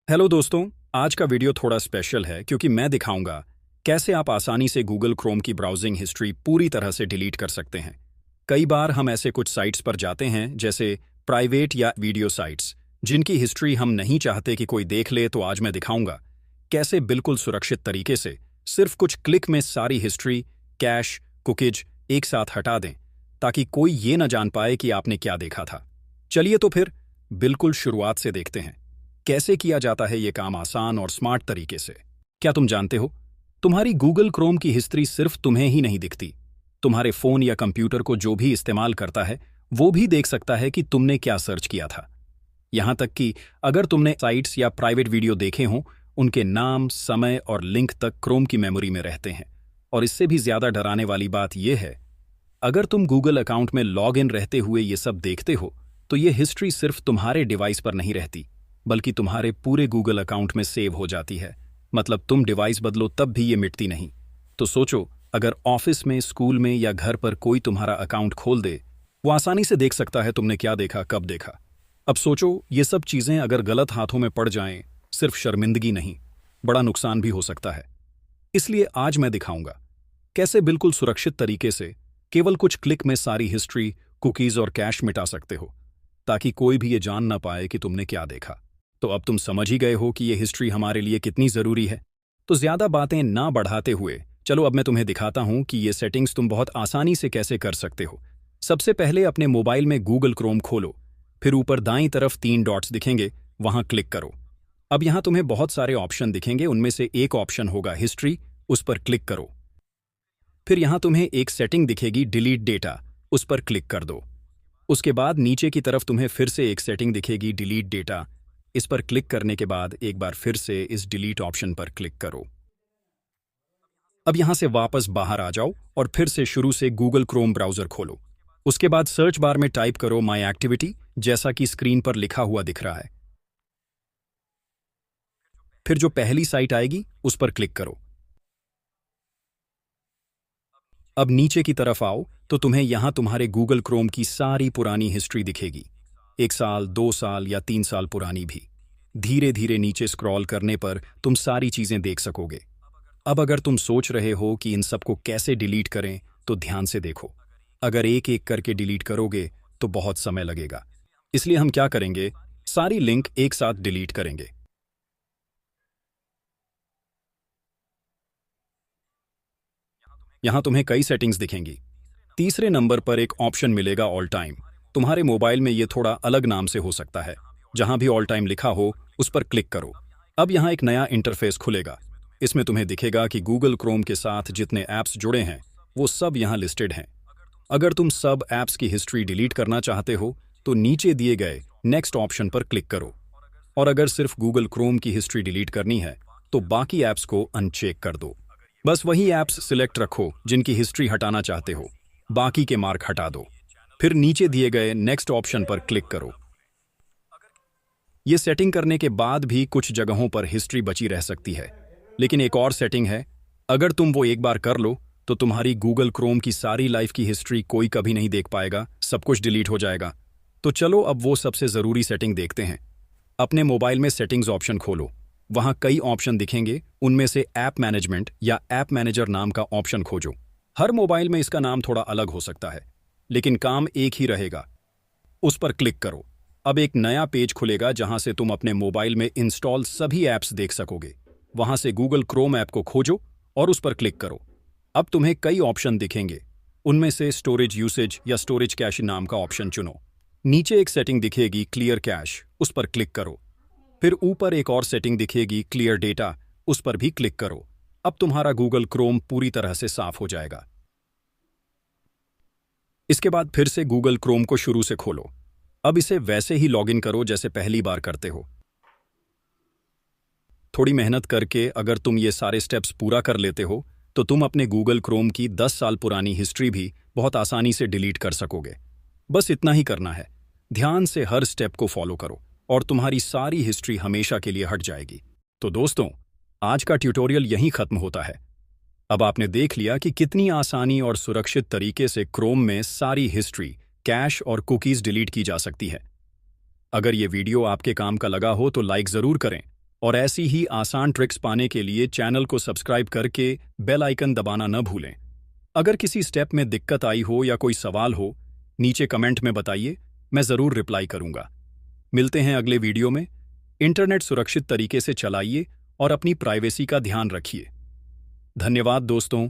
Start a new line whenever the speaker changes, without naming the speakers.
Hello दोस्तों। आज का वीडियो थोड़ा स्पेशल है क्योंकि मैं दिखाऊंगा कैसे आप आसानी से गूगल क्रोम की ब्राउजिंग हिस्ट्री पूरी तरह से डिलीट कर सकते हैं। कई बार हम ऐसे कुछ साइट्स पर जाते हैं जैसे प्राइवेट या वीडियो साइट्स जिनकी हिस्ट्री हम नहीं चाहते कि कोई देख ले। तो आज मैं दिखाऊंगा कैसे बिल्कुल सुरक्षित तरीके से सिर्फ कुछ क्लिक में सारी हिस्ट्री, कैश, कुकीज एक साथ हटा दें ताकि कोई ये न जान पाए कि आपने क्या देखा था। चलिए तो फिर बिल्कुल शुरुआत से देखते हैं कैसे किया जाता है ये काम आसान और स्मार्ट तरीके से। क्या तुम जानते हो, तुम्हारी गूगल क्रोम की हिस्ट्री सिर्फ तुम्हें ही नहीं दिखती, तुम्हारे फोन या कंप्यूटर को जो भी इस्तेमाल करता है वो भी देख सकता है कि तुमने क्या सर्च किया था। यहां तक कि अगर तुमने साइट्स या प्राइवेट वीडियो देखे हों, उनके नाम, समय और लिंक तक क्रोम की मेमोरी में रहते हैं। और इससे भी ज्यादा डराने वाली बात यह है, अगर तुम गूगल अकाउंट में लॉग इन रहते हुए ये सब देखते हो तो ये हिस्ट्री सिर्फ तुम्हारे डिवाइस पर नहीं रहती बल्कि तुम्हारे पूरे गूगल अकाउंट में सेव हो जाती है। मतलब तुम डिवाइस बदलो तब भी ये मिटती नहीं। तो सोचो, अगर ऑफिस में, स्कूल में या घर पर कोई तुम्हारा अकाउंट खोल दे, वो आसानी से देख सकता है तुमने क्या देखा, कब देखा। अब सोचो, ये सब चीजें अगर गलत हाथों में पड़ जाएं, सिर्फ शर्मिंदगी नहीं, बड़ा नुकसान भी हो सकता है। इसलिए आज मैं दिखाऊंगा कैसे बिल्कुल सुरक्षित तरीके से केवल कुछ क्लिक में सारी हिस्ट्री, कुकीज और कैश मिटा सकते हो ताकि कोई भी ये जान ना पाए कि तुमने क्या देखा। तो अब तुम समझ ही गए हो कि ये हिस्ट्री हमारे लिए कितनी जरूरी है। तो ज्यादा बातें ना बढ़ाते हुए चलो अब मैं तुम्हें दिखाता हूं कि ये सेटिंग्स तुम बहुत आसानी से कैसे कर सकते हो। सबसे पहले अपने मोबाइल में गूगल क्रोम खोलो, फिर ऊपर दाईं तरफ 3 डॉट्स दिखेंगे, वहां क्लिक करो। अब यहां तुम्हें बहुत सारे ऑप्शन दिखेंगे, उनमें से एक ऑप्शन होगा हिस्ट्री, उस पर क्लिक करो। फिर यहां तुम्हें एक सेटिंग दिखेगी डिलीट डेटा, उस पर क्लिक कर दो। उसके बाद नीचे की तरफ तुम्हें फिर से एक सेटिंग दिखेगी डिलीट डेटा, इस पर क्लिक करने के बाद एक बार फिर से इस डिलीट ऑप्शन पर क्लिक करो। अब यहां से वापस बाहर आ जाओ और फिर से शुरू से गूगल क्रोम ब्राउजर खोलो। उसके बाद सर्च बार में टाइप करो माई एक्टिविटी, जैसा कि स्क्रीन पर लिखा हुआ दिख रहा है। फिर जो पहली साइट आएगी उस पर क्लिक करो। अब नीचे की तरफ आओ तो तुम्हें यहां तुम्हारे गूगल क्रोम की सारी पुरानी हिस्ट्री दिखेगी, 1 साल, 2 साल या 3 साल पुरानी भी। धीरे धीरे नीचे स्क्रॉल करने पर तुम सारी चीजें देख सकोगे। अब अगर तुम सोच रहे हो कि इन सबको कैसे डिलीट करें, तो ध्यान से देखो। अगर एक एक करके डिलीट करोगे तो बहुत समय लगेगा। इसलिए हम क्या करेंगे, सारी लिंक एक साथ डिलीट करेंगे। यहां तुम्हें कई सेटिंग्स दिखेंगी। तीसरे नंबर पर एक ऑप्शन मिलेगा ऑल टाइम। तुम्हारे मोबाइल में ये थोड़ा अलग नाम से हो सकता है, जहां भी ऑल टाइम लिखा हो उस पर क्लिक करो। अब यहां एक नया इंटरफेस खुलेगा। इसमें तुम्हें दिखेगा कि गूगल क्रोम के साथ जितने ऐप्स जुड़े हैं वो सब यहां लिस्टेड हैं। अगर तुम सब ऐप्स की हिस्ट्री डिलीट करना चाहते हो तो नीचे दिए गए नेक्स्ट ऑप्शन पर क्लिक करो। और अगर सिर्फ गूगल क्रोम की हिस्ट्री डिलीट करनी है तो बाकी ऐप्स को अनचेक कर दो। बस वही ऐप्स सिलेक्ट रखो जिनकी हिस्ट्री हटाना चाहते हो, बाकी के मार्क हटा दो। फिर नीचे दिए गए नेक्स्ट ऑप्शन पर क्लिक करो। ये सेटिंग करने के बाद भी कुछ जगहों पर हिस्ट्री बची रह सकती है, लेकिन एक और सेटिंग है। अगर तुम वो एक बार कर लो तो तुम्हारी गूगल क्रोम की सारी लाइफ की हिस्ट्री कोई कभी नहीं देख पाएगा, सब कुछ डिलीट हो जाएगा। तो चलो अब वो सबसे जरूरी सेटिंग देखते हैं। अपने मोबाइल में सेटिंग्स ऑप्शन खोलो, वहां कई ऑप्शन दिखेंगे, उनमें से ऐप मैनेजमेंट या ऐप मैनेजर नाम का ऑप्शन खोजो। हर मोबाइल में इसका नाम थोड़ा अलग हो सकता है, लेकिन काम एक ही रहेगा। उस पर क्लिक करो। अब एक नया पेज खुलेगा जहां से तुम अपने मोबाइल में इंस्टॉल सभी ऐप्स देख सकोगे। वहां से गूगल क्रोम ऐप को खोजो और उस पर क्लिक करो। अब तुम्हें कई ऑप्शन दिखेंगे, उनमें से स्टोरेज यूसेज या स्टोरेज कैश नाम का ऑप्शन चुनो। नीचे एक सेटिंग दिखेगी क्लियर कैश, उस पर क्लिक करो। फिर ऊपर एक और सेटिंग दिखेगी क्लियर डेटा, उस पर भी क्लिक करो। अब तुम्हारा गूगल क्रोम पूरी तरह से साफ हो जाएगा। इसके बाद फिर से गूगल क्रोम को शुरू से खोलो। अब इसे वैसे ही लॉगिन करो जैसे पहली बार करते हो। थोड़ी मेहनत करके अगर तुम ये सारे स्टेप्स पूरा कर लेते हो तो तुम अपने गूगल क्रोम की 10 साल पुरानी हिस्ट्री भी बहुत आसानी से डिलीट कर सकोगे। बस इतना ही करना है, ध्यान से हर स्टेप को फॉलो करो और तुम्हारी सारी हिस्ट्री हमेशा के लिए हट जाएगी। तो दोस्तों, आज का ट्यूटोरियल यहीं खत्म होता है। अब आपने देख लिया कि कितनी आसानी और सुरक्षित तरीके से क्रोम में सारी हिस्ट्री, कैश और कुकीज डिलीट की जा सकती है। अगर ये वीडियो आपके काम का लगा हो तो लाइक जरूर करें और ऐसी ही आसान ट्रिक्स पाने के लिए चैनल को सब्सक्राइब करके बेल आइकन दबाना न भूलें। अगर किसी स्टेप में दिक्कत आई हो या कोई सवाल हो, नीचे कमेंट में बताइए, मैं ज़रूर रिप्लाई करूंगा। मिलते हैं अगले वीडियो में। इंटरनेट सुरक्षित तरीके से चलाइए और अपनी प्राइवेसी का ध्यान रखिए। धन्यवाद दोस्तों।